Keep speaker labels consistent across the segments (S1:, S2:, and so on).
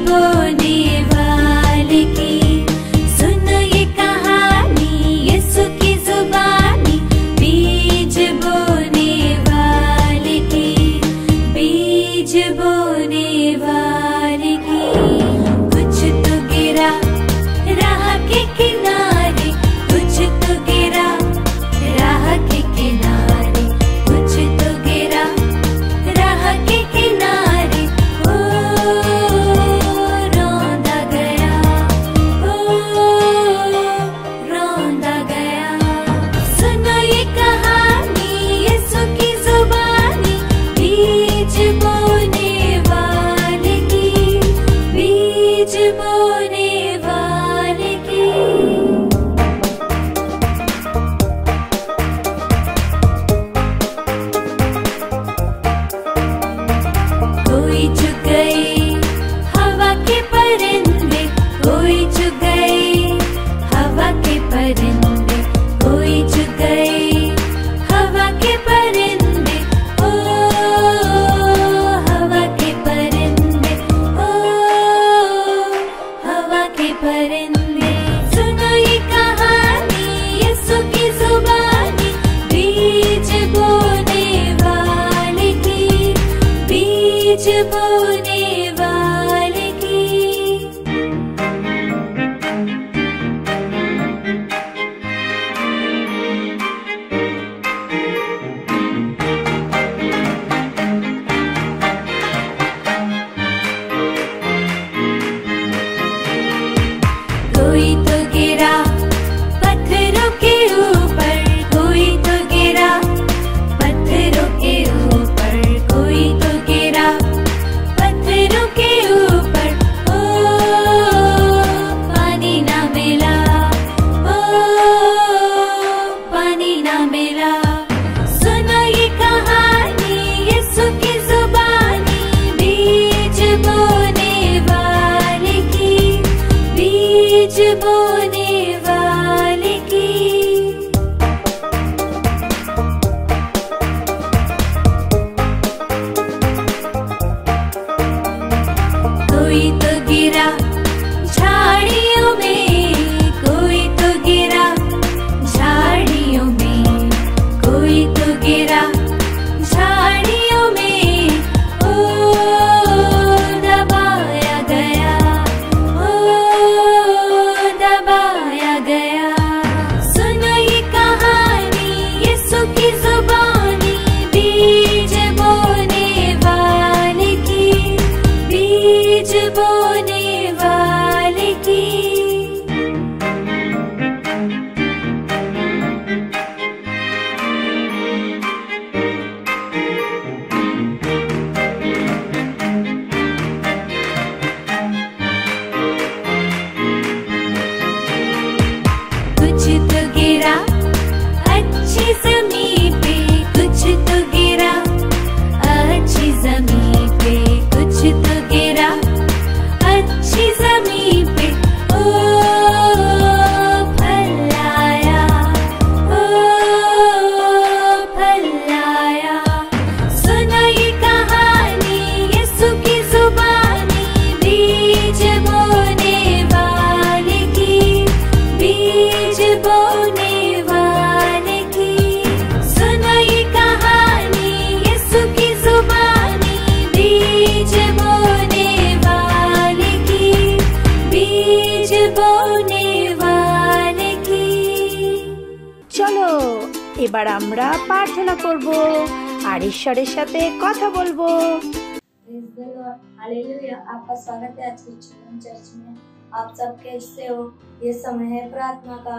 S1: बोने वाले की, सुनो ये कहानी यीशु की जुबानी। बीज बोने वाले की, बीज बोने वाले की। कुछ तो गिरा राह के किनारे, कुछ तो गिरा राह के किनारे, कुछ तो गिरा राह के किनारे। ओ रौंदा गया, ओ रौंदा गया। सुनो ये कहानी यीशु की जुबानी। बीज बोने वाले की, बीज बोने वाले की। कोई चुग गए हवा के परिंदे, कोई चुग गए हवा के परिंदे, कोई चुग गए हवा के परिंदे। ओ हवा के परिंदे, ओ हवा के परिंदे। सुनो ये कहानी यीशु की जुबानी। बीज बोने वाले की, बीज बोने वाले की। कोई तो गिरा पत्थरों के ऊपर, कोई तो गिरा पत्थरों के ऊपर, कोई तो गिरा पत्थरों के ऊपर। ओ पानी ना मिला, ओ पानी ना मिला। सुनो ये कहानी यीशु की जुबानी। बीज बोने वाले की, बीज बोने वाले की। कोई तो गिरा झाड़ियों में, कोई तो गिरा झाड़ियों में, कोई तो गिरा झाड़ियों में। ओ दबाया गया, ओ दबाया गया। सुनो ये कहानी यीशु की जुबानी। बीज बोने वाले की, बीज बोने वाले की। कुछ तो गिरा अच्छी ज़मीन पे, कुछ तो गिरा अच्छी ज़मीन पे, कुछ तो गिरा अच्छी ज़मीन पे। ओ फल आया, ओ फल आया। सुनो ये कहानी यीशु की जुबानी। बीज बोने वाले की, बीज बोने वाले की। सुनो ये कहानी यीशु की जुबानी। बीज बोने वाले की, बीज बोने वाले की।
S2: চলো এবার আমরা প্রার্থনা করব আর ঈশ্বরের সাথে কথা বলবো।
S3: Praise the Lord. Hallelujah. आपका स्वागत है आज की चिल्ड्रन चर्च में। आप सब कैसे हो? ये समय है प्रार्थना का।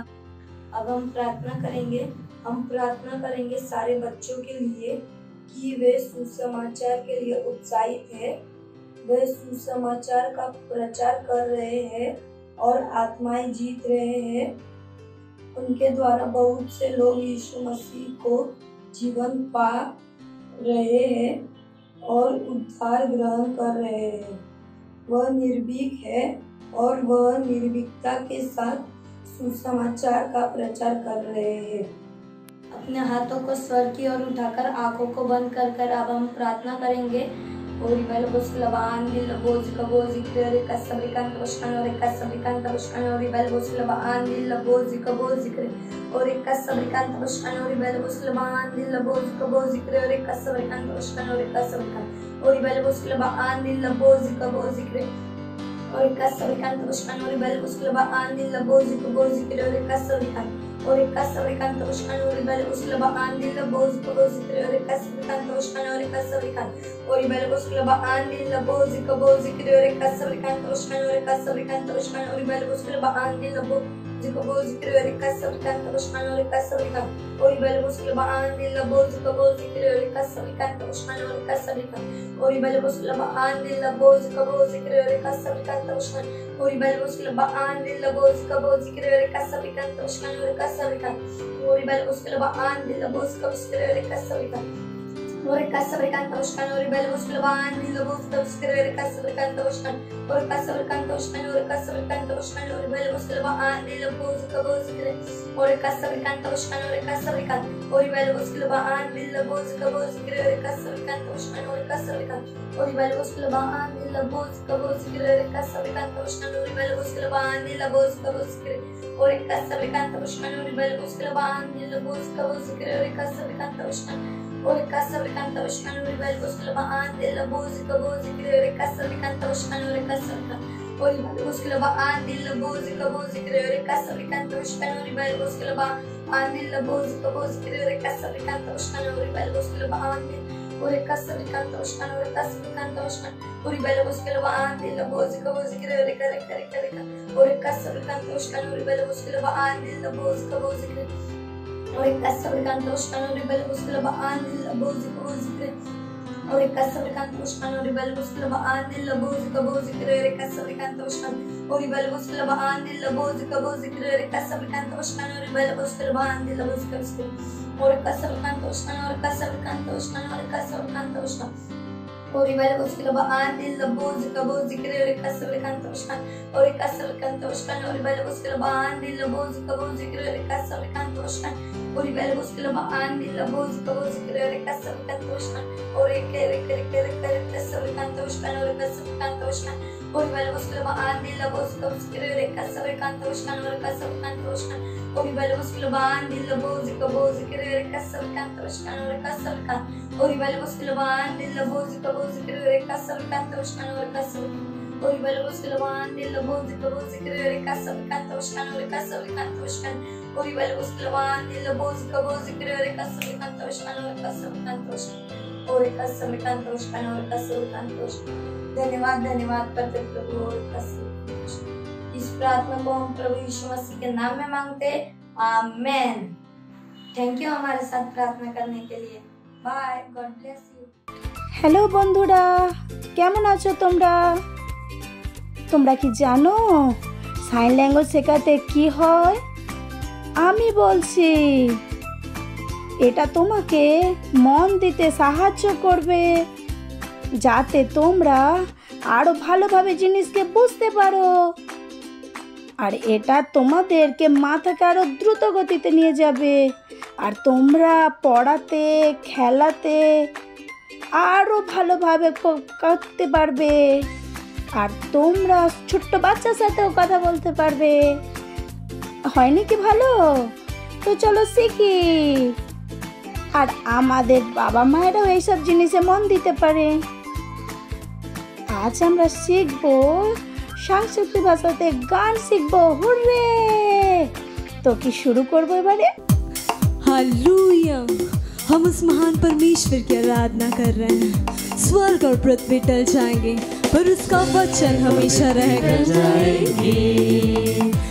S3: अब हम प्रार्थना करेंगे। हम प्रार्थना करेंगे सारे बच्चों के लिए कि वे सुसमाचार के लिए उत्साहित है। वे सुसमाचार का प्रचार कर रहे हैं और आत्माएं जीत रहे हैं। उनके द्वारा बहुत से लोग यीशु मसीह को जीवन पा रहे हैं और उद्धार ग्रहण कर रहे हैं। वह निर्भीक है और वह निर्भीकता के साथ सुसमाचार का प्रचार कर रहे हैं। अपने हाथों को स्वर की ओर उठाकर आंखों को बंद कर अब हम प्रार्थना करेंगे। Ori bel busclava andilla bozi cabozi crere casabricante buscanore casabricante buscanore bel busclava andilla bozi cabozi crere ori casabricante buscanore bel busclava andilla bozi cabozi crere casabricante buscanore casabricante ori bel busclava andilla bozi cabozi crere ori casabricante buscanore bel busclava andilla bozi cabozi crere casabricante ori casabricante buscanore bel busclava andilla bozi cabozi crere casabricante buscanore casabricante ori bel busclava andilla bozi cabozi crere casabricante buscanore casabricante buscanore ori bel busclava andilla bozi cabozi crere casabricante buscanore casabricante ori bel busclava andilla bozi cabozi crere casabricante buscanore casabricante ori bel busclava andilla bozi cabozi crere casabricante buscanore ori bel busclava andilla bozi cabozi crere casabricante buscanore casabricante ori bel busclava andilla bozi cabozi crere casabricante ori casabricante buscanore bel busclava andilla bozi cabozi crere casabricante buscanore ori casabricante buscanore casabricante buscanore bel busclava andilla bozi cabozi crere ori casabricante buscanore casabricante ori bel busclava andilla bozi cabozi crere casabricante buscanore casabricante ori bel busclava andilla bozi cabozi crere casabricante buscanore bel busclava andilla bozi cabozi crere ori casabricante buscanore bel busclava andilla bozi cabozi crere casabricante buscanore ori casabricante buscanore bel busclava andilla bozi cabozi crere casabricante buscanore casabricante ori bel busclava andilla bozi cabozi crere casabricante buscanore bel busclava andilla bozi cabozi crere casabricante buscanore bel busclava andilla ori casabricante buscanore casabricante buscanore ori bel busclava andilla bozi cabozi crere ori casabricante buscanore bel busclava andilla bozi cabozi crere ori casabricante buscanore bel busclava andilla bozi cabozi crere ori casabricante buscanore bel busclava andilla bozi cabozi crere casabricante buscanore ori bel busclava andilla bozi cabozi crere casabricante buscanore bel busclava andilla bozi cabozi crere ori casabricante buscanore casabricante buscanore casabricante buscanore ori bel busclava andilla bozi cabozi crere casabricante buscanore ori casabricante buscanore bel busclava andilla bozi cabozi crere casabricante buscanore ori bel busclava andilla bozi cabozi crere casabricante buscanore ori casabricante buscanore casabricante buscanore ori bel busclava andilla bozi cabozi crere casabricante buscanore casabricante buscanore ori bel busclava andilla bozi cabozi crere casabricante buscanore casabricante ori bel busclava andilla bozi cabozi crere casabricante buscanore casabricante ori bel busclava andilla bozi cabozi crere casabricante buscanore casabricante buscanore ori bel busclava andilla bozi cabozi crere casabricante buscanore casabricante buscanore ori casabricante buscanore casabricante buscanore धन्यवाद धन्यवाद करते प्रभु और इस प्रार्थना को हम प्रभु यीशु मसीह के नाम में मांगते आमेन। थैंक यू हमारे साथ प्रार्थना करने के लिए। Bye, God bless you.
S2: Hello বন্ধুরা, কেমন আছো তোমরা? তোমরা কি জানো সাইন ল্যাঙ্গুয়েজ শেখাতে কি হয়? আমি বলছি, এটা তোমাকে মন দিতে সাহায্য করবে যাতে তোমরা আরো ভালোভাবে জিনিসকে বুঝতে পারো, আর এটা তোমাদেরকে মাথাকে আরো দ্রুত গতিতে নিয়ে যাবে, আর তোমরা পড়াতে খেলাতে আরো ভালোভাবে করতে পারবে, আর তোমরা ছোট্ট বাচ্চার সাথেও কথা বলতে পারবে। হয়নি কি ভালো? তো চলো শিখি। আর আমাদের বাবা মায়েরাও এইসব জিনিসে মন দিতে পারে। আজ আমরা শিখবো সংস্কৃত ভাষাতে গান শিখবো। হুররে! তো কি শুরু করবো এবারে?
S4: हालेलुया, हम उस महान परमेश्वर की आराधना कर रहे हैं। स्वर्ग और पृथ्वी टल जाएंगे पर उसका वचन हमेशा रहेगा।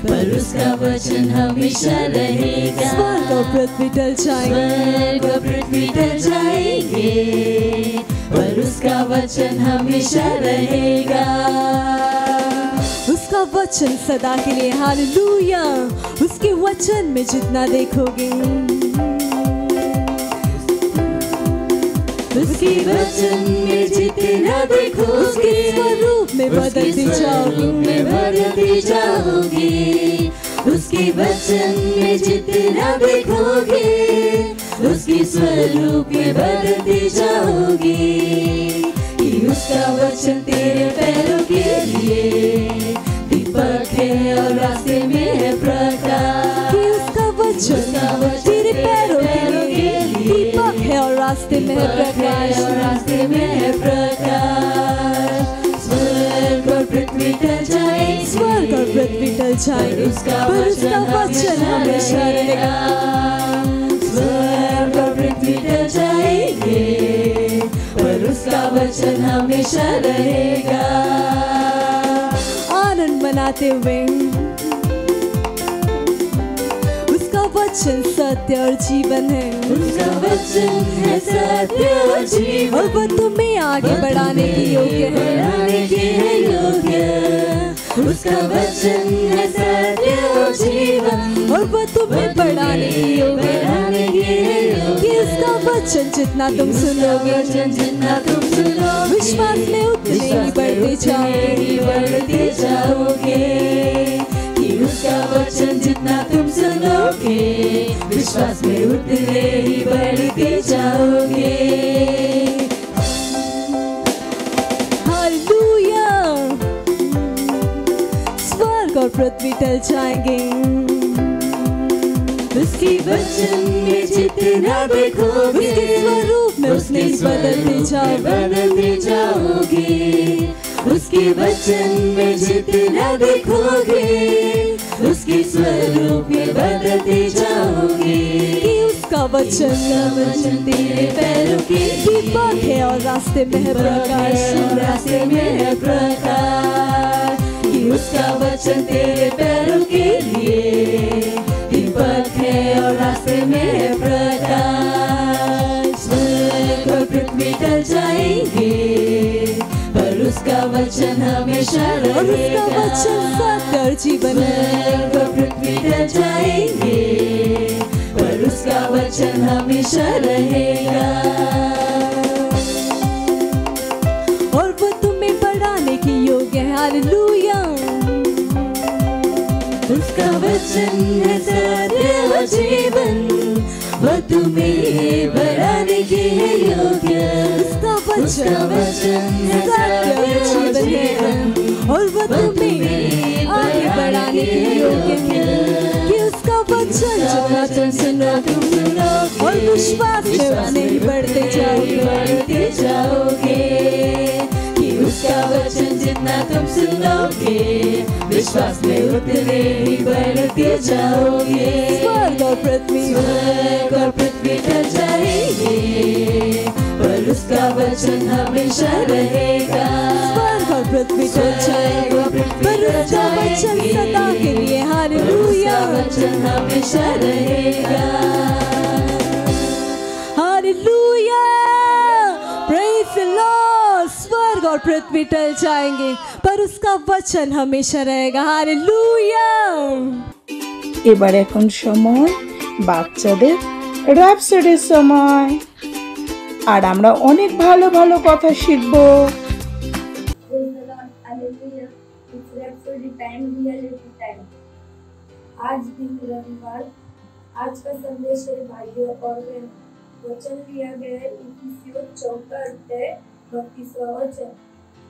S5: पर उसका वचन हमेशा रहेगा।
S4: स्वर्ग और पृथ्वी टल जाएंगे,
S5: स्वर्ग और पृथ्वी टल जाएंगे, पर उसका वचन हमेशा रहेगा।
S4: उसका वचन सदा के लिए। हालेलुया, उसके वचन में जितना देखोगे,
S5: उसके वचन में जितना देखोगे,
S4: उसके स्वरूप में बदलती
S5: जाओगे। उसके वचन में जितना देखोगे, उसके स्वरूप में बदलते जाओगे। कि उसका वचन तेरे पैरों के लिए दीपक है और रास्ते में है प्रकाश।
S4: कि उसका वचन तेरे पैरों के लिए दीपक है और रास्ते में है प्रकाश।
S5: रास्ते में है प्रकाश। स्वर्ग और पृथ्वी टल जाएंगे,
S4: स्वर्ग और पृथ्वी टल जाएंगे, पर उसका वचन हमेशा रहेगा।
S5: स्वर्ग और पृथ्वी टल जाएंगे, पर उसका वचन हमेशा रहेगा।
S4: आनंद मनाते हुए उसका वचन सत्य और जीवन है।
S5: उसका वचन है सत्य और जीवन,
S4: और वह तुम्हें आगे बढ़ाने के योग्य है।
S5: बढ़ाने के है योग्य। उसका वचन है सत्य और जीवन,
S4: और वह तुम्हें बढ़ाने के योग्य है।
S5: बढ़ाने के है योग्य।
S4: कि उसका वचन जितना तुम सुनोगे,
S5: वचन जितना तुम सुनोगे,
S4: विश्वास में उतने ही बढ़ते जाओगे।
S5: बढ़ते जाओगे। कि उसका वचन जितना तुम सुनोगे, विश्वास में उतने ही बढ़ते जाओगे।
S4: हालेलुया। स्वर्ग और पृथ्वी टल जाएंगे,
S5: उसकी वचन में जितना देखोगे,
S4: उसके स्वरूप में उसने बदलते
S5: जाओगे। उसके वचन में जितना देखोगे, उसके स्वरूप में बदलते जाओगे।
S4: कि उसका वचन
S5: तेरे पैरों के
S4: दीपक है और रास्ते में है प्रकाश।
S5: रास्ते में है प्रकाश। कि उसका वचन तेरे पैरों के लिए दीपक है और रास्ते में है प्रकाश। स्वर्ग और पृथ्वी टल जाएंगे, पर उसका वचन हमेशा रहेगा।
S4: और उसका वचन सत्य और जीवन है।
S5: स्वर्ग और पृथ्वी टल जाएंगे, पर उसका वचन हमेशा रहेगा।
S4: और वह तुम्हें बढ़ाने के योग्य है। हालेलुया।
S5: उसका वचन है सत्य और जीवन, वह तुम्हें बढ़ाने के है योग्य।
S4: उसका
S5: उसका वचन है
S4: सत्य और जीवन है, और वह तुम्हें आगे बढ़ाने के योग्य है। कि उसका वचन जितना तुम सुनो और विश्वास में उतने ही बढ़ते
S5: जाओगे। कि उसका वचन जितना तुम सुनोगे, विश्वास में उतने ही बढ़ते जाओगे।
S4: स्वर्ग और पृथ्वी
S5: टल जाएंगे, पर उसका वचन हमेशा रहेगा।
S4: स्वर्ग और पृथ्वी टल जाएगा, पर उसका वचन सदा के लिए। हालेलुया।
S5: वचन हमेशा रहेगा।
S4: हालेलुया। Praise the Lord. स्वर्ग और पृथ्वी टल जाएंगे, पर उसका वचन हमेशा रहेगा। हालेलुया।
S2: এবার এখন সময় বাচ্চাদের র‍্যাপসডির সময়, আর আমরা অনেক ভালো ভালো কথা শিখবো।
S3: Praise the Lord, hallelujah. It's Rhapsody time, reality time. आज दिन रविवार। आज का संदेश है भाइयों और बहनों। वचन लिया गया है इफिसियों 4:32 वचन।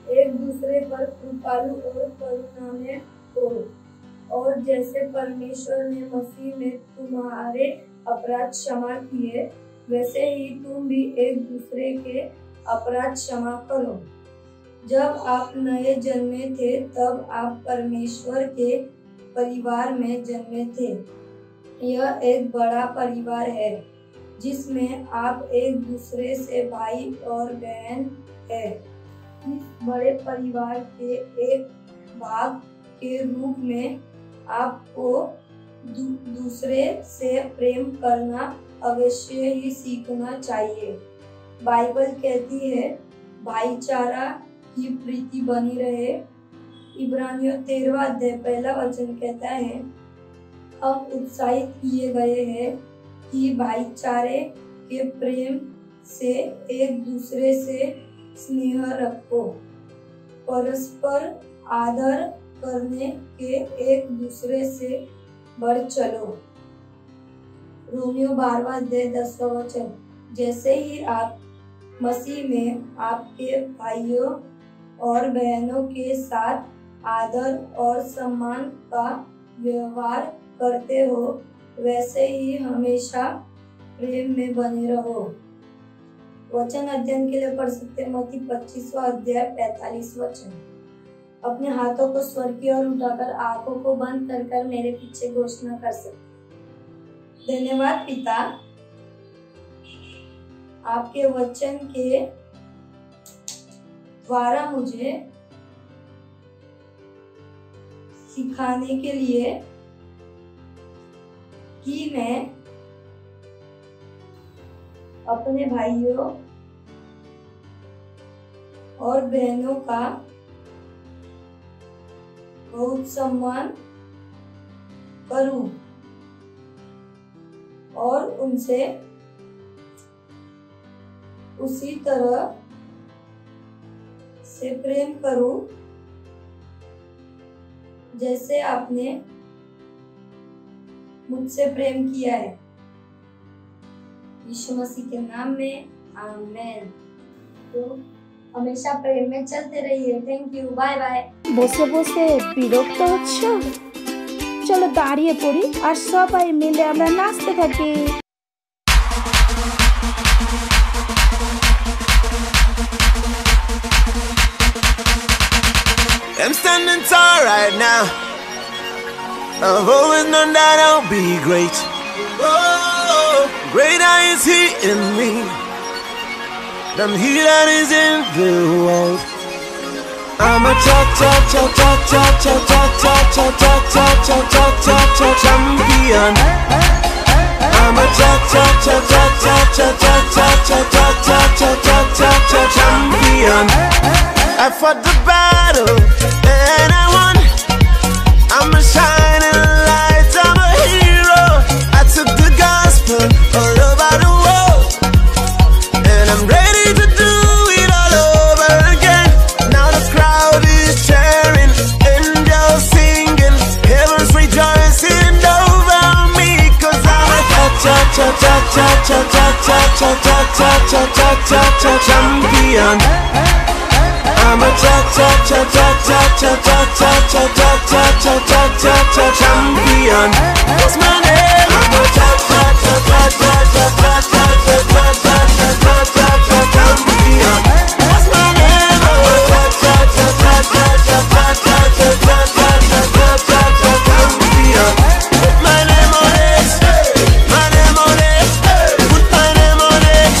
S3: एक दूसरे पर कृपालु और करुणा में हो, और जैसे परमेश्वर ने मसीह में तुम्हारे अपराध क्षमा किए, वैसे ही तुम भी एक दूसरे के अपराध क्षमा करो। जब आप नए जन्मे थे तब आप परमेश्वर के परिवार में जन्मे थे। यह एक बड़ा परिवार है जिसमें आप एक दूसरे से भाई और बहन हैं। इस बड़े परिवार के एक भाग के रूप में आपको दूसरे से प्रेम करना अवश्य ही सीखना चाहिए। बाइबल कहती है भाईचारा की प्रीति बनी रहे। इब्रानियों 13:1 कहता है हम उत्साहित किए गए हैं कि भाईचारे के प्रेम से एक दूसरे से स्नेह रखो, परस्पर आदर करने के एक दूसरे से बढ़ चलो। रोमियो 12:10 जैसे ही आप मसीह में आपके भाइयों और बहनों के साथ आदर और सम्मान का व्यवहार करते हो, वैसे ही हमेशा प्रेम में बने रहो। वचन अध्ययन के लिए पढ़ सकते हैं मत्ती 25वां अध्याय 45 वचन। अपने हाथों को स्वर की ओर उठाकर आंखों को बंद कर मेरे पीछे घोषणा कर सकते। धन्यवाद पिता, आपके वचन के द्वारा मुझे सिखाने के लिए कि मैं अपने भाइयों और बहनों का बहुत सम्मान करूं और उनसे उसी तरह से प्रेम करूं जैसे आपने मुझसे प्रेम किया है। यीशु मसीह के नाम में आमीन। तो हमेशा प्रेम में चलते रहिए। Thank you, bye bye.
S2: বসে বসে বিরক্ত হচ্ছ? চলো দাঁড়িয়ে পড়ি আর সবাই মিলে আমরা নাচতে থাকি।
S6: I'm standing tall right now. I've always known that I'll be great. Oh, greater is He in me than he that is in the world. I'm a champion. I'm a champion. I fought the battle and I won. I'm a shining light, I'm a hero. I took the gospel all over the world, and I'm ready to do it all over again. Now the crowd is cheering, angels singing, heaven's rejoicing over me, 'cause I'm a champion. I'm a champion. What's my name? I'm a champion. What's my name? I'm a champion. Put my name on it. My name on it. Put my name on it.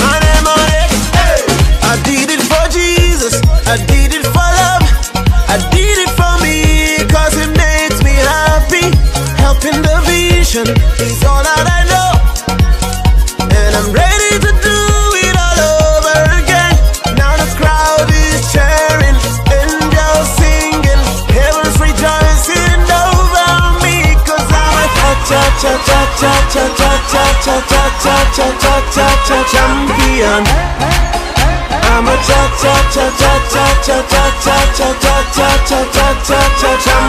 S6: My name on it. I did it for Jesus. I did it for love. I did it for me, 'cause it makes me happy. Helping the vision is all that I know, and I'm ready to do it all over again. Now the crowd is cheering, angels singing, heaven's rejoicing over me, 'cause I'm a champion. I'm a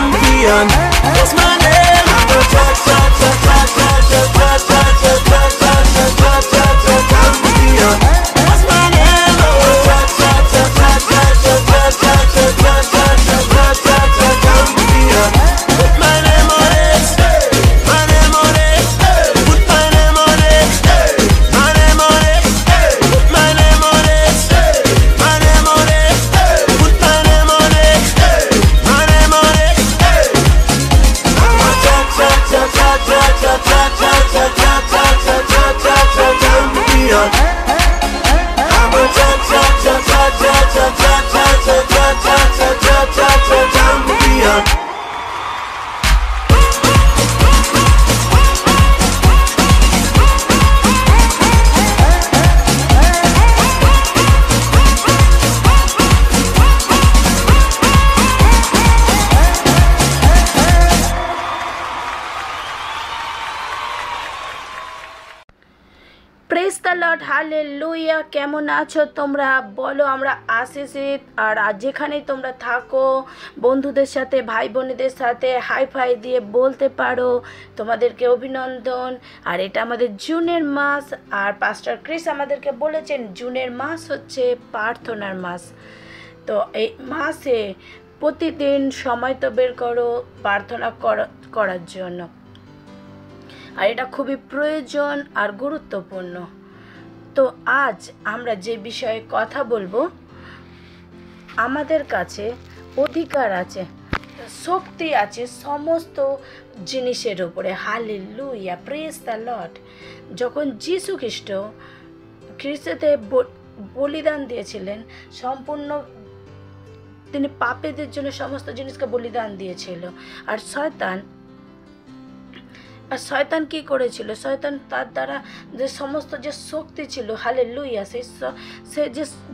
S6: champion. What's my name? I'm a champion. What's my name? I'm a champion. Put my name on it. My name on it. Put my name on it. My name on it. Put my name on it. My name on it. Put my name on it. My name on it. I'm a
S2: praise the Lord, hallelujah. কেমন আছো তোমরা বলো? আমরা আসিছি। আর যেখানেই তোমরা থাকো বন্ধুদের সাথে ভাই বোনেদের সাথে হাই ফাই দিয়ে বলতে পারো তোমাদেরকে অভিনন্দন। আর এটা আমাদের জুনের মাস, আর পাস্টার ক্রিস আমাদেরকে বলেছেন জুনের মাস হচ্ছে প্রার্থনার মাস। তো এই মাসে প্রতিদিন সময় তো বের করো প্রার্থনা করার জন্য, আর এটা খুবই প্রয়োজন আর গুরুত্বপূর্ণ। তো আজ আমরা যে বিষয়ে কথা বলবো, আমাদের কাছে অধিকার আছে, শক্তি আছে সমস্ত জিনিসের উপরে। Hallelujah, praise the Lord. যখন যীশু খ্রিস্ট খ্রিস্টতে বলিদান দিয়েছিলেন, সম্পূর্ণ তিনি পাপীদের জন্য সমস্ত জিনিসকে বলিদান দিয়েছিল। আর শয়তান কি করেছিল? শয়তান তার দ্বারা যে সমস্ত যে শক্তি ছিল, হালেলুয়া, সে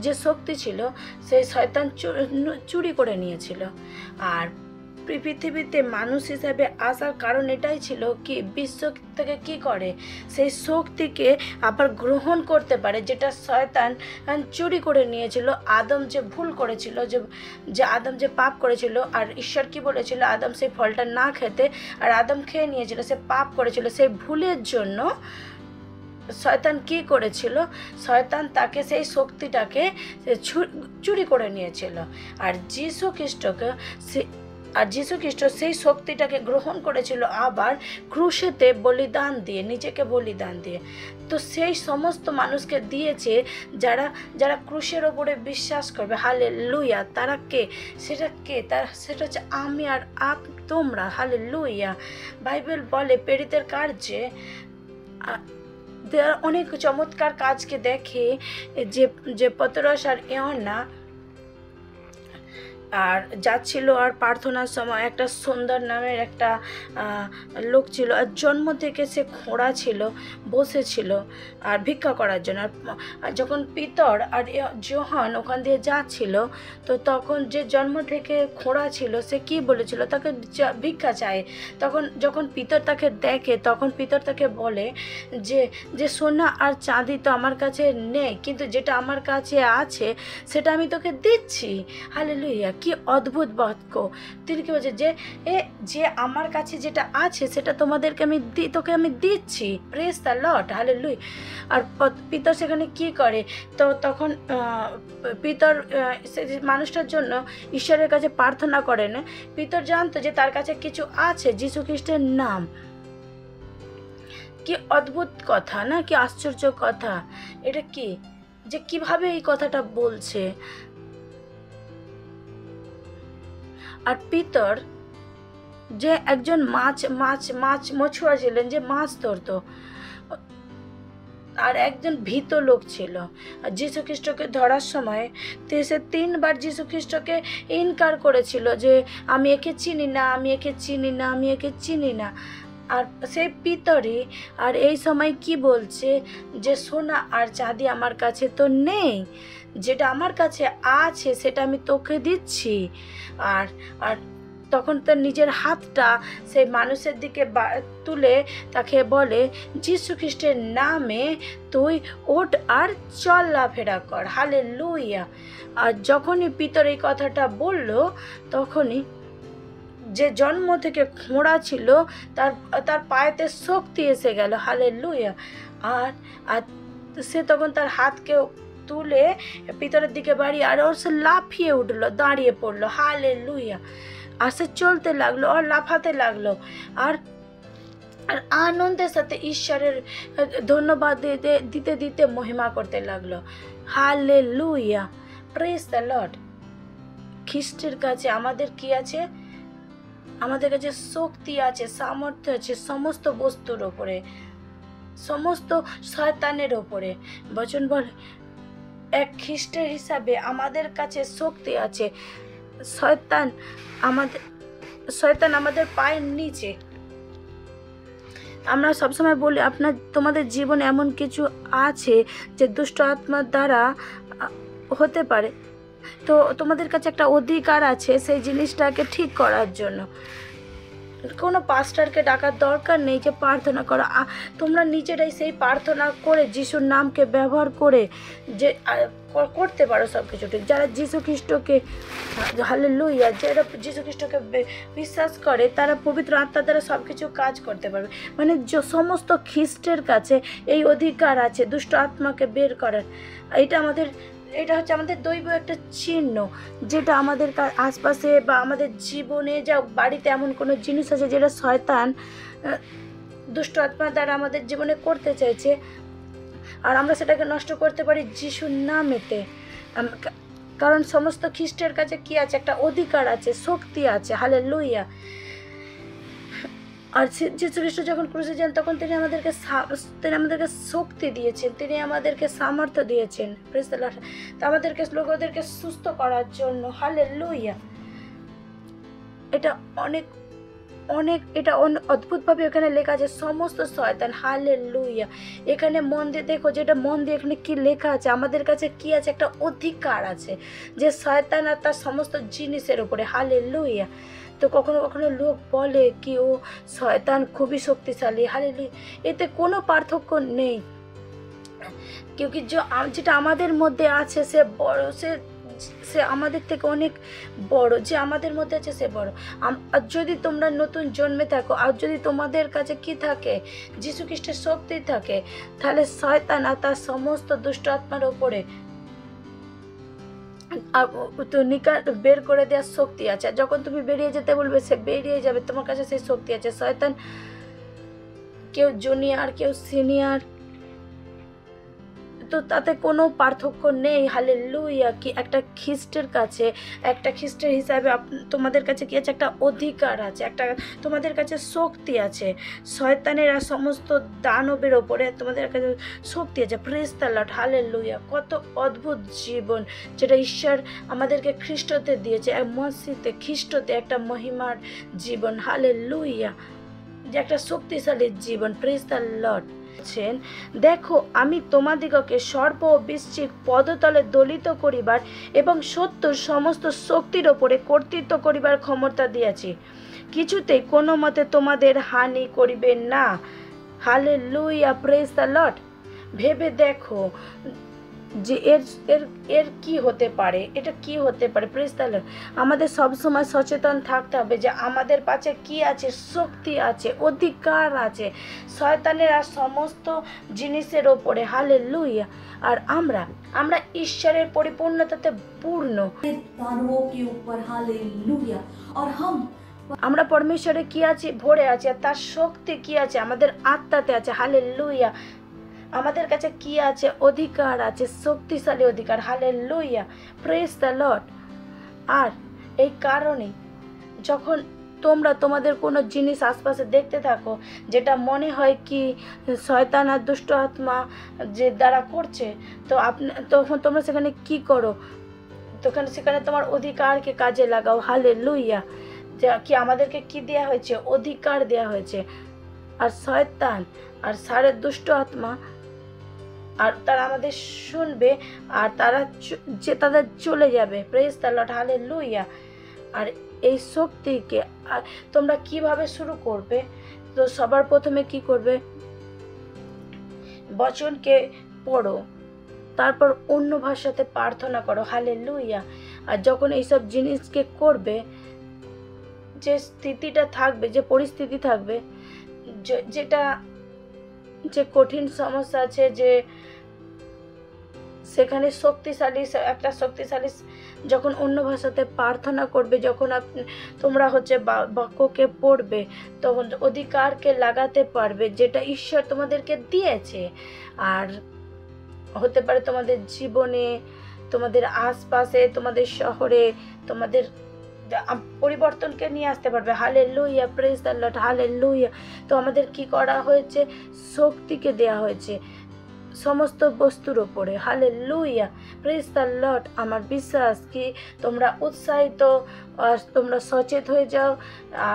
S2: যে শক্তি ছিল সেই শয়তান চুরি করে নিয়েছিল। আর পৃথিবীতে মানুষ হিসাবে আসার কারণ এটাই ছিল কি বিশ্ব থেকে কি করে সেই শক্তিকে আবার গ্রহণ করতে পারে, যেটা শয়তান চুরি করে নিয়েছিল। আদম যে ভুল করেছিল, যে আদম যে পাপ করেছিল, আর ঈশ্বর কি বলেছিল আদম সেই ফলটা না খেতে, আর আদম খেয়ে নিয়েছিল, সে পাপ করেছিল। সেই ভুলের জন্য শয়তান কি করেছিল? শয়তান তাকে সেই শক্তিটাকে চুরি করে নিয়েছিল। আর যীশু খ্রিস্ট সেই শক্তিটাকে গ্রহণ করেছিল আবার ক্রুশেতে বলিদান দিয়ে, নিজেকে বলিদান দিয়ে। তো সেই সমস্ত মানুষকে দিয়েছে যারা ক্রুশের ওপরে বিশ্বাস করবে। হালেলুয়া। তারা কে? সেটা হচ্ছে আমি আর তোমরা। হালেলুয়া। বাইবেল বলে প্রেরিতের কার্যে অনেক চমৎকার কাজকে দেখে যে পতরস আর ইয়োহানা আর যাচ্ছিল, আর প্রার্থনার সময় একটা সুন্দর নামের একটা লোক ছিল, আর জন্ম থেকে সে খোঁড়া ছিল, বসেছিল আর ভিক্ষা করার জন্য। আর যখন পিতর আর যোহান ওখান দিয়ে যাচ্ছিল, তো তখন যে জন্ম থেকে খোঁড়া ছিল সে কি বলেছিল? তাকে ভিক্ষা চায়। যখন পিতর তাকে দেখে, তখন পিতর তাকে বলে যে সোনা আর চাঁদি তো আমার কাছে নেই, কিন্তু যেটা আমার কাছে আছে সেটা আমি তোকে দিচ্ছি। হালেলুয়া। কি অদ্ভুত বাক্য! তিনি কি বলছে যে আমার কাছে যেটা আছে সেটা তোকে আমি দিচ্ছি। Praise the Lord, hallelujah. আর পিতর সেখানে কি করে? তো তখন পিতর মানুষটার জন্য ঈশ্বরের কাছে প্রার্থনা করে না। পিতর জানতো যে তার কাছে কিছু আছে, যীশু খ্রিস্টের নাম। কি অদ্ভুত কথা না? কি আশ্চর্য কথা! এটা কি যে কিভাবে এই কথাটা বলছে? আর পিতর যে একজন মছুয়া ছিলেন, যে মাছ ধরতো, আর একজন ভীত লোক ছিল। আর যীশু খ্রিস্টকে ধরার সময় সে 3 বার যীশু খ্রিস্টকে ইনকার করেছিল যে আমি একে চিনি না, আমি একে চিনি না, আমি একে চিনি না। আর সেই পিতরই আর এই সময় কি বলছে যে সোনা আর চাঁদি আমার কাছে তো নেই, যেটা আমার কাছে আছে সেটা আমি তোকে দিচ্ছি। আর তখন তার নিজের হাতটা সেই মানুষের দিকে তুলে তাকে বলে যীশু খ্রিস্টের নামে তুই ওঠ আর চলাফেরা কর। হালেলুয়া। আর যখনই পিতর এই কথাটা বলল, তখনই যে জন্ম থেকে খোঁড়া ছিল তার পায়েতে শক্তি এসে গেল। হালেলুয়া। আর সে তখন তার হাতকে তুলে পিতরের দিকে বাড়িয়ে আর ওর সে লাফিয়ে উঠলো, দাঁড়িয়ে পড়লো। হালেলুয়া। আর সে চলতে লাগলো আর লাফাতে লাগলো, আর আনন্দের সাথে ঈশ্বরের ধন্যবাদ দিতে দিতে মহিমা করতে লাগলো। Hallelujah, praise the Lord. খ্রিস্টের কাছে আমাদের কি আছে? আমাদের কাছে শক্তি আছে, সামর্থ্য আছে সমস্ত বস্তুর ওপরে, সমস্ত শয়তানের ওপরে। বচন বলে এক খ্রিস্টের হিসাবে আমাদের কাছে শক্তি আছে। শয়তান আমাদের পায়ের নিচে। আমরা সবসময় বলি তোমাদের জীবনে এমন কিছু আছে যে দুষ্ট আত্মার দ্বারা হতে পারে, তো তোমাদের কাছে একটা অধিকার আছে সেই জিনিসটাকে ঠিক করার জন্য। কোনো পাস্টারকে ডাকার দরকার নেই যে প্রার্থনা করো। তোমরা নিজেরাই সেই প্রার্থনা করে যিশুর নামকে ব্যবহার করে যে করতে পারো সব কিছু ঠিক। যারা যীশু খ্রিস্টকে হালেলুয়া, যারা যীশু খ্রিস্টকে বিশ্বাস করে তারা পবিত্র আত্মা দ্বারা সব কিছু কাজ করতে পারবে। মানে সমস্ত খ্রিস্টের কাছে এই অধিকার আছে দুষ্ট আত্মাকে বের করার। এটা হচ্ছে আমাদের দৈব একটা চিহ্ন, যেটা আমাদের আশপাশে বা আমাদের জীবনে যা বাড়িতে এমন কোনো জিনিস আছে যেটা শয়তান দুষ্ট আত্মা দ্বারা আমাদের জীবনে করতে চাইছে, আর আমরা সেটাকে নষ্ট করতে পারি যিশুর নামেতে। কারণ সমস্ত খ্রিস্টের কাছে কি আছে? একটা অধিকার আছে, শক্তি আছে। হালেলুয়া। আর যীশু খ্রিস্ট যখন ক্রুশে যান তখন তিনি আমাদেরকে শক্তি দিয়েছেন, তিনি আমাদেরকে সামর্থ্য দিয়েছেন প্রেজ দ্য লর্ড, ওদেরকে সুস্থ করার জন্য। হালেলুয়া। এটা অনেক অদ্ভুতভাবে এখানে লেখা আছে সমস্ত শয়তান। হালেলুয়া। এখানে মন দিয়ে দেখো, যেটা মন দিয়ে এখানে কি লেখা আছে, আমাদের কাছে কি আছে? একটা অধিকার আছে যে শয়তান আর তার সমস্ত জিনিসের উপরে। হালেলুয়া। তো কখনো কখনো লোক বলে কি ও শয়তান খুবই শক্তিশালী। হালেলুয়া। এতে কোনো পার্থক্য নেই, কিউকি যেটা আমাদের মধ্যে আছে সে বড়, সে আমাদের থেকে অনেক বড়। যে আমাদের মধ্যে আছে সে বড়। আর যদি তোমরা নতুন জন্মে থাকো, আর যদি তোমাদের কাছে কি থাকে? যীশু খ্রিস্টের শক্তি থাকে, তাহলে শয়তান আর তার সমস্ত দুষ্ট আত্মার ওপরে বের করে দেওয়ার শক্তি আছে। যখন তুমি বেরিয়ে যেতে বলবে সে বেরিয়ে যাবে, তোমার কাছে সেই শক্তি আছে। শয়তান কেউ জুনিয়র কেউ সিনিয়র, তো তাতে কোনো পার্থক্য নেই। হালেলুয়া। কি একটা খ্রিস্টের কাছে, একটা খ্রিস্টের হিসাবে তোমাদের কাছে কি আছে? একটা অধিকার আছে, একটা তোমাদের কাছে শক্তি আছে। শয়তানের আর সমস্ত দানবের ওপরে তোমাদের কাছে শক্তি আছে। Praise the Lord. হালেলুয়া। কত অদ্ভুত জীবন যেটা ঈশ্বর আমাদেরকে খ্রিস্টতে দিয়েছে, মসজিদে খ্রিস্টতে একটা মহিমার জীবন। হালেলুয়া। যে একটা শক্তিশালী জীবন। Praise the Lord. দেখো আমি তোমাদিগকে সর্প ও বৃশ্চিক পদতলে দলিত করিবার এবং শত্রুর সমস্ত শক্তির ওপরে কর্তৃত্ব করিবার ক্ষমতা দিয়াছি, কিছুতেই কোনো মতে তোমাদের হানি করিবে না। হালেলুয়া। Praise the Lord. ভেবে দেখো যে এর কি হতে পারে, এটা কি হতে পারে। Praise the Lord. আমাদের সবসময় সচেতন থাকতে হবে যে আমাদের পাশে কি আছে? শক্তি আছে, অধিকার আছে শয়তানের আর সমস্ত জিনিসের ওপরে। হালেলুয়া। আর আমরা ঈশ্বরের পরিপূর্ণতাতে পূর্ণ। আমরা পরমেশ্বরে কি আছে? ভরে আছে। আর তার শক্তি কি আছে? আমাদের আত্মাতে আছে। হালেলুয়া। আমাদের কাছে কি আছে? অধিকার আছে, শক্তিশালী অধিকার। হালেলুয়া। Praise the lord. আর এই কারণে যখন তোমরা তোমাদের কোনো জিনিস আশপাশে দেখতে থাকো যেটা মনে হয় কি শয়তান আর দুষ্ট আত্মা যে দ্বারা করছে, তো তখন তোমরা সেখানে কি করো? সেখানে তোমার অধিকারকে কাজে লাগাও। হালেলুয়া। যে কি আমাদেরকে কি দেয়া হয়েছে? অধিকার দেয়া হয়েছে। আর শয়তান আর সারে দুষ্ট আত্মা আর তারা আমাদের শুনবে আর তাদের চলে যাবে। Praise the Lord. হালেলুয়া। আর এই শক্তিকে তোমরা কিভাবে শুরু করবে? তো সবার প্রথমে কি করবে? বচনকে পড়ো, তারপর অন্য ভাষাতে প্রার্থনা করো। হালেলুয়া। আর যখন এইসব জিনিসকে করবে, যে স্থিতিটা থাকবে, যে পরিস্থিতি থাকবে, যে কঠিন সমস্যা আছে, যে সেখানে একটা শক্তিশালী যখন অন্য ভাষাতে প্রার্থনা করবে, যখন তোমরা বাক্যকে পড়বে, তখন অধিকারকে লাগাতে পারবে যেটা ঈশ্বর তোমাদেরকে দিয়েছে। আর হতে পারে তোমাদের জীবনে, তোমাদের আশপাশে, তোমাদের শহরে, তোমাদের পরিবর্তনকে নিয়ে আসতে পারবে। Hallelujah. Praise the Lord. Hallelujah. তো আমাদের কি করা হয়েছে? শক্তিকে দেয়া হয়েছে সমস্ত বস্তুর ওপরে। হালেলুয়া। Praise the Lord. আমার বিশ্বাস কি তোমরা উৎসাহিত আর তোমরা সচেত হয়ে যাও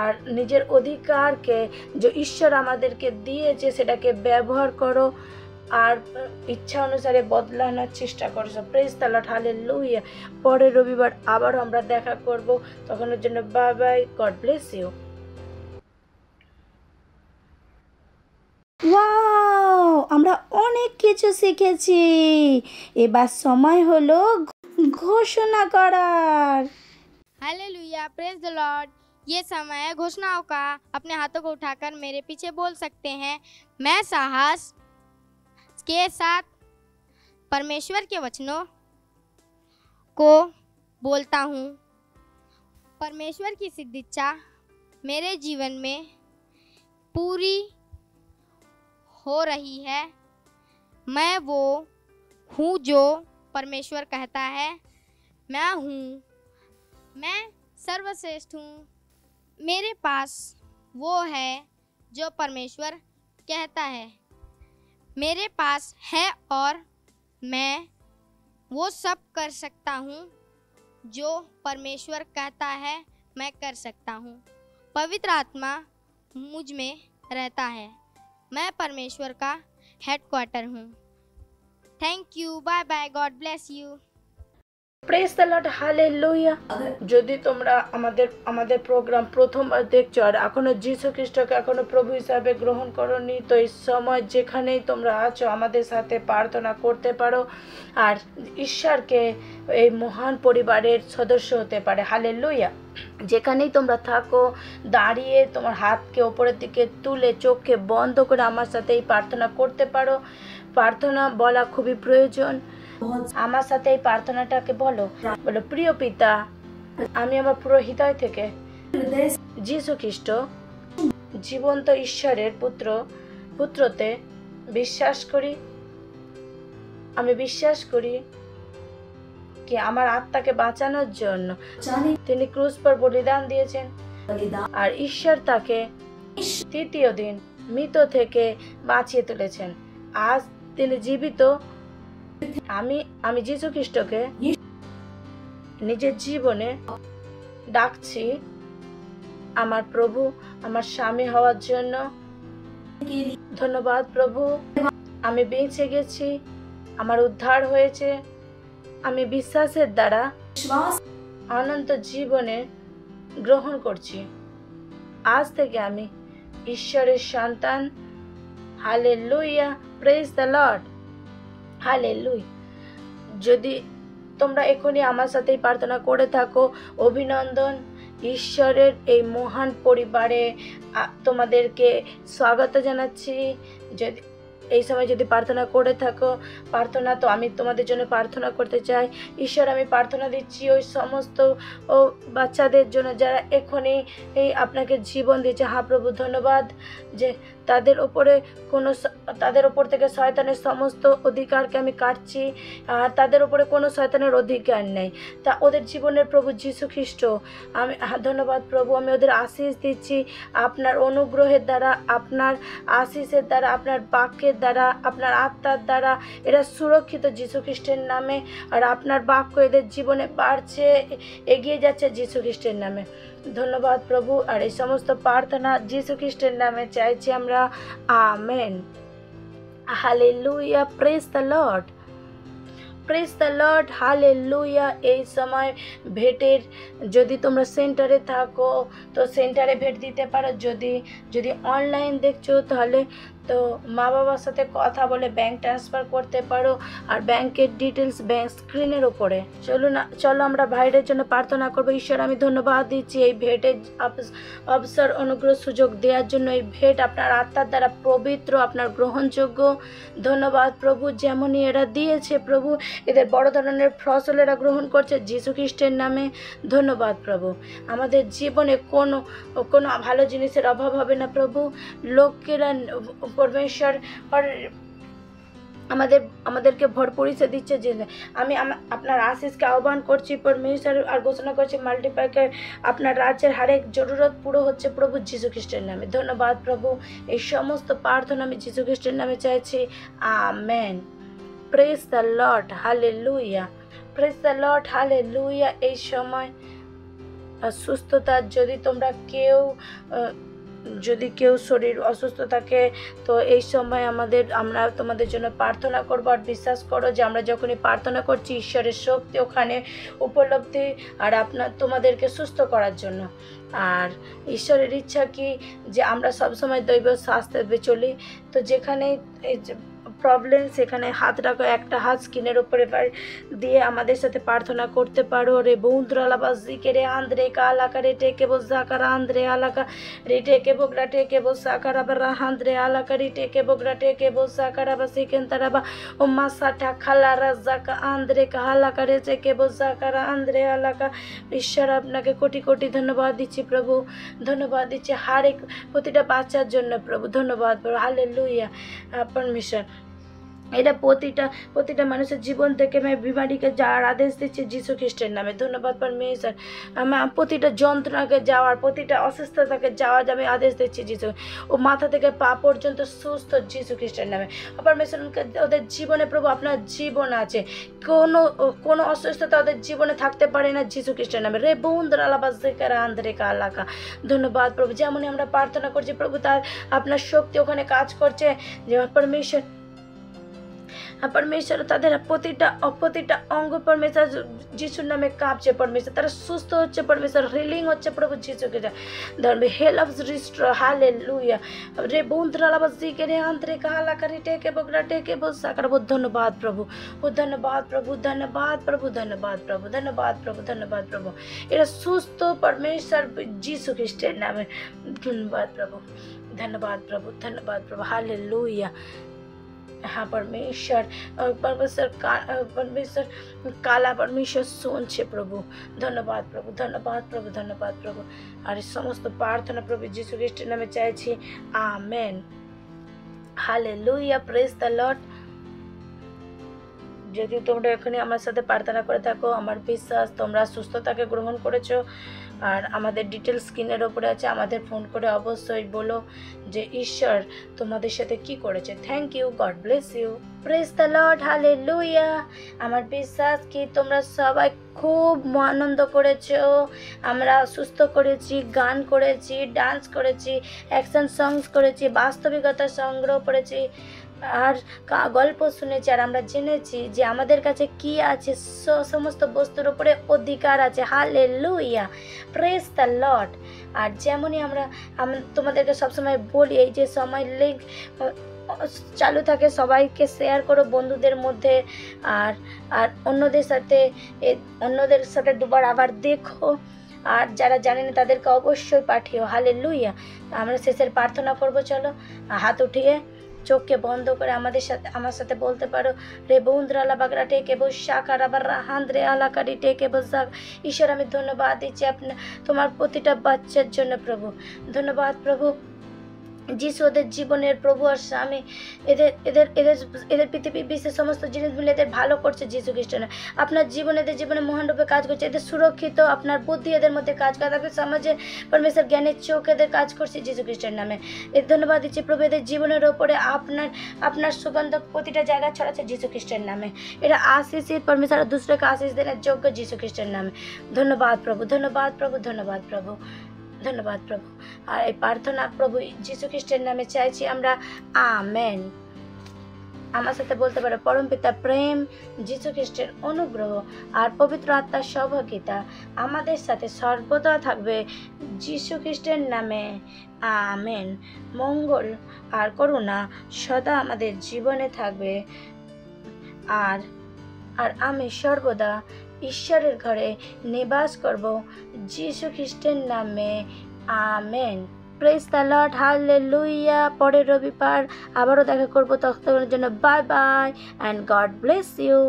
S2: আর নিজের অধিকারকে যে ঈশ্বর আমাদেরকে দিয়েছে সেটাকে ব্যবহার করো আর ইচ্ছা অনুসারে বদলানোর চেষ্টা করছো। Praise the Lord. হালেলুয়া। পরের রবিবার আবার আমরা দেখা করব, তখনের জন্য bye bye. God bless you. Wow, আমরা অনেক কিছু শিখেছি। এবার সময় হলো ঘোষণা করার।
S7: Hallelujah, praise the Lord. ये समय है घोषणाओं का। अपने हाथों को उठाकर मेरे पीछे बोल सकते हैं। मैं साहस के साथ परमेश्वर के वचनों को बोलता हूँ। परमेश्वर की सिद्ध इच्छा मेरे जीवन में पूरी हो रही है। मैं वो हूँ जो परमेश्वर कहता है मैं हूँ। मैं सर्वश्रेष्ठ हूँ। मेरे पास वो है जो परमेश्वर कहता है मेरे पास है, और मैं वो सब कर सकता हूँ जो परमेश्वर कहता है मैं कर सकता हूँ। पवित्र आत्मा मुझ में रहता है। मैं परमेश्वर का हेडक्वार्टर हूँ। Thank you, bye bye, God bless you.
S2: Praise the Lord, hallelujah. যদি তোমরা আমাদের প্রোগ্রাম প্রথমবার দেখছো আর এখনো যীশু খ্রিস্টকে এখনো প্রভু হিসাবে গ্রহণ করনি, তো এই সময় যেখানেই তোমরা আছো আমাদের সাথে প্রার্থনা করতে পারো আর ঈশ্বরকে এই মহান পরিবারের সদস্য হতে পারে। হালেলুয়া। যেখানেই তোমরা থাকো দাঁড়িয়ে তোমার হাতকে ওপরের দিকে তুলে চোখকে বন্ধ করে আমার সাথে এই প্রার্থনা করতে পারো। প্রার্থনা বলা খুবই প্রয়োজন। আমার সাথে এই প্রার্থনাটাকে বলো। প্রিয় পিতা, আমি আমার পুরো হৃদয় থেকে যীশু খ্রিস্ট জীবন্ত ঈশ্বরের পুত্রতে বিশ্বাস করি। আমি বিশ্বাস করি কি আমার আত্মাকে বাঁচানোর জন্য তিনি ক্রুশ পর বলিদান দিয়েছেন আর ঈশ্বর তাকে তৃতীয় দিন মৃত থেকে বাঁচিয়ে তুলেছেন। আজ তিনি জীবিত। আমি যীশু খ্রিস্টকে নিজের জীবনে ডাকছি আমার প্রভু, আমার স্বামী হওয়ার জন্য। ধন্যবাদ প্রভু, আমি বেঁচে গেছি, আমার উদ্ধার হয়েছে। আমি বিশ্বাসের দ্বারা অনন্ত জীবনে গ্রহণ করছি। আজ থেকে আমি ঈশ্বরের সন্তান। Hallelujah, praise the Lord, hallelujah. যদি তোমরা এখনই আমার সাথে প্রার্থনা করে থাকো, অভিনন্দন। ঈশ্বরের এই মহান পরিবারে তোমাদেরকে স্বাগত জানাচ্ছি। যদি এই সময় যদি প্রার্থনা করে থাকো, প্রার্থনা তো আমি তোমাদের জন্য প্রার্থনা করতে চাই। ঈশ্বর, আমি প্রার্থনা দিচ্ছি ওই সমস্ত বাচ্চাদের জন্য যারা এখনই আপনাকে জীবন দিয়েছে। হ্যাঁ প্রভু, ধন্যবাদ যে তাদের ওপর থেকে শয়তানের সমস্ত অধিকারকে আমি কাটছি আর তাদের ওপরে কোনো শয়তানের অধিকার নেই। তা ওদের জীবনের প্রভু যীশু খ্রিস্ট, আমি ধন্যবাদ প্রভু, আমি ওদের আশীষ দিচ্ছি আপনার অনুগ্রহের দ্বারা, আপনার আশীষের দ্বারা, আপনার বাক্যের দ্বারা, আপনার আত্মার দ্বারা এরা সুরক্ষিত যীশু খ্রিস্টের নামে। আর আপনার বাক্য এদের জীবনে বাড়ছে, এগিয়ে যাচ্ছে যীশু খ্রিস্টের নামে। ধন্যবাদ প্রভু। আর এই সমস্ত প্রার্থনা যীশু খ্রিস্টের নামে চাইছি আমরা, amen. Hallelujah, praise the Lord, praise the Lord, hallelujah. এই সময় ভেটের যদি তোমরা সেন্টারে থাকো তো সেন্টারে ভেট দিতে পারো। যদি অনলাইন দেখছো তাহলে তো মা বাবার সাথে কথা বলে ব্যাংক ট্রান্সফার করতে পারো। আর ব্যাংকের ডিটেলস ব্যাংক স্ক্রিনের উপরে। চলো আমরা ভাইদের জন্য প্রার্থনা করবো। ঈশ্বর, আমি ধন্যবাদ দিচ্ছি এই ভেটের অবসর অনুগ্রহ সুযোগ দেওয়ার জন্য। এই ভেট আপনার আত্মার দ্বারা পবিত্র, আপনার গ্রহণযোগ্য। ধন্যবাদ প্রভু, যেমনই এরা দিয়েছে প্রভু, এদের বড় ধরনের ফসল এরা গ্রহণ করছে যীশু খ্রিস্টের নামে। ধন্যবাদ প্রভু। আমাদের জীবনে কোনো ভালো জিনিসের অভাব হবে না প্রভু। লোকেরা পরমেশ্বর আমাদেরকে ভরপুরিতে দিচ্ছে। যে আমি আপনার আশীষকে আহ্বান করছি পরমেশ্বর, আর ঘোষণা করছি মাল্টিপ্লাইকে আপনার রাজ্যের হারেক জরুরত পুরো হচ্ছে প্রভু যীশু খ্রিস্টের নামে। ধন্যবাদ প্রভু। এই সমস্ত প্রার্থনা আমি যীশু খ্রিস্টের নামে চাইছি, amen. Praise the Lord, hallelujah, praise the Lord, hallelujah. এই সময় সুস্থতা, যদি কেউ শরীর অসুস্থ থাকে তো এই সময় আমরা তোমাদের জন্য প্রার্থনা করব। আর বিশ্বাস করো যে আমরা যখনই প্রার্থনা করছি ঈশ্বরের শক্তি ওখানে উপলব্ধি আর তোমাদেরকে সুস্থ করার জন্য। আর ঈশ্বরের ইচ্ছা কি যে আমরা সবসময় দৈব শাস্ত্রে চলি। তো যেখানে প্রবলেম সেখানে হাত রাখো, একটা হাত স্কিনের উপরে দিয়ে আমাদের সাথে প্রার্থনা করতে পারো। রে বৌদ্রালাবাজিকে রে আন্দ্রে কালাকা রে টেকে বোঝাকারা আন্দ্রে আলাকা রে টেকে বোগরা টেকে বোঝাকারা বা রাহান্দ্রে আলাকা রে টেকে বোগরা টেকে বোঝাকারা বা সিকেন্তারা বা ও মাসাটা খালা রাজাকা আন্দ্রে কালাকা রে টেকে বোঝাকারা আন্দ্রে আলাকা। ঈশ্বর আপনাকে কোটি কোটি ধন্যবাদ দিচ্ছি প্রভু, ধন্যবাদ দিচ্ছি হার এক প্রতিটা বাচ্চার জন্য প্রভু, ধন্যবাদ প্রভু। হালেলুয়া। পারমিশন এটা প্রতিটা মানুষের জীবন থেকে আমি বিমারিকে যাওয়ার আদেশ দিচ্ছি যীশু খ্রিস্টের নামে। ধন্যবাদ পারমেশ্বর। আমার প্রতিটা যন্ত্রণাকে যাওয়ার, প্রতিটা অসুস্থতাকে যাওয়ার আমি আদেশ দিচ্ছি যীশু। ও মাথা থেকে পা পর্যন্ত সুস্থ যীশু খ্রিস্টের নামে। পারমেশ্বর ওদের জীবনে প্রভু আপনার জীবন আছে, কোনো অসুস্থতা ওদের জীবনে থাকতে পারে না যীশু খ্রিস্টের নামে। রে বন্ধুরা আলাবাজিকারা আন্দ্রেকা আলাকা। ধন্যবাদ প্রভু। যেমনই আমরা প্রার্থনা করছি প্রভু তার আপনার শক্তি ওখানে কাজ করছে। যে পারমেশ্বর परमेश्वर তাদের প্রতিটা অঙ্গ परमेश्वर যিশুর নামে কাঁপছে परमेश्वर তারা সুস্থ হচ্ছে परमेश्वर হিলিং হচ্ছে প্রভু যিশুকে ধর্মে হেলফ রিস্টোর হালেলুয়া রে বন্ধুরালাবাজি কে রে আন্তরে কালা করে টেকে বগরা টেকে বসা করব ধন্যবাদ প্রভু ও ধন্যবাদ প্রভু ধন্যবাদ প্রভু ধন্যবাদ প্রভু ধন্যবাদ প্রভু ধন্যবাদ প্রভু এরা সুস্থ परमेश्वर যিশু খ্রিস্টের নামে ধন্যবাদ প্রভু धन्यवाद प्रभु हालेलुया। हाँ परमेश्वर परमेश्वर काला परमेश्वर सुनছে प्रभु धन्यवाद प्रभु धन्यवाद प्रभु धन्यवाद प्रभु আর এই সমস্ত প্রার্থনা প্রভু যীশু খ্রিস্টের নামে চাইছি amen hallelujah praise the Lord. যদি তোমরা এখানে আমার সাথে প্রার্থনা করে থাকো আমার বিশ্বাস তোমরা সুস্থতাকে গ্রহণ করেছো আর আমাদের ডিটেলস স্ক্রিনের উপরে আছে আমাদের ফোন করে অবশ্যই বলো যে ঈশ্বর তোমাদের সাথে কি করেছে। Thank you, God bless you, praise the Lord, hallelujah. আমার বিশ্বাস কি তোমরা সবাই খুব আনন্দ করেছো, আমরা সুস্থ করেছি, গান করেছি, ডান্স করেছি, অ্যাকশন সংস করেছি, বাস্তবিকতা সংগ্রহ করেছি আর গল্প শুনেছি আর আমরা জেনেছি যে আমাদের কাছে কি আছে, সমস্ত বস্তুর উপরে অধিকার আছে। Hallelujah, praise the lord. আর যেমনই আমরা তোমাদেরকে সবসময় বলি এই যে সময় লিঙ্ক চালু থাকে সবাইকে শেয়ার করো বন্ধুদের মধ্যে আর আর অন্যদের সাথে দুবার আবার দেখো আর যারা জানে না তাদেরকে অবশ্যই পাঠিও। হালেলুয়া। আমরা শেষের প্রার্থনা করব। চলো হাত উঠিয়ে চোখকে বন্ধ করে আমার সাথে বলতে পারো রে বৌন্দ্রালা বাগরা টেকে বসাকার আবার হান্দ্রে আলাকারি টেকে বসা। ঈশ্বর আমি ধন্যবাদ দিচ্ছি তোমার প্রতিটা বাচ্চার জন্য প্রভু। ধন্যবাদ প্রভু যিশু ওদের জীবনের প্রভু আর স্বামী এদের পৃথিবী বিশ্বের সমস্ত জিনিস মিলে এদের ভালো করছে যীশু খ্রিস্ট। আপনার এদের জীবনে মহান রূপে কাজ করছে, এদের সুরক্ষিত, আপনার বুদ্ধি এদের মধ্যে কাজ করে, তাদের সমাজে পরমেশ্বর জ্ঞানের চোখ এদের কাজ করছে যীশু খ্রিস্টের নামে। এর ধন্যবাদ দিচ্ছি প্রভু এদের জীবনের ওপরে আপনার সুগন্ধ প্রতিটা জায়গায় ছড়াচ্ছে যীশু খ্রিস্টের নামে। এটা আশিস পরমেশ্বর দুসরেকে আশিস দেওয়ার যোগ্য যীশু খ্রিস্টের নামে। ধন্যবাদ প্রভু ধন্যবাদ প্রভু ধন্যবাদ প্রভু ধন্যবাদ প্রভু। আর এই প্রার্থনা প্রভু যীশু খ্রিস্টের নামে চাইছি আমরা আমেন। আমার সাথে বলতে পারো পরম পিতা প্রেম, যীশু খ্রিস্টের অনুগ্রহ আর পবিত্র আত্মার সহভাগিতা আমাদের সাথে সর্বদা থাকবে যীশু খ্রিস্টের নামে আমেন। মঙ্গল আর করুণা সদা আমাদের জীবনে থাকবে আর আমি সর্বদা ঈশ্বরের ঘরে নিবাস করব যীশু খ্রিস্টের নামে amen. Praise the Lord, hallelujah. পরের রবিবার আবারও দেখা করবো, ততক্ষণের জন্য bye bye and God bless you.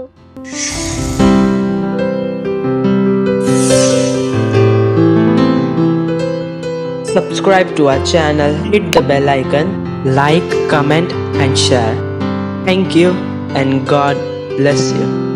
S8: Subscribe to our channel, hit the bell icon, like, comment and share. Thank you and God bless you.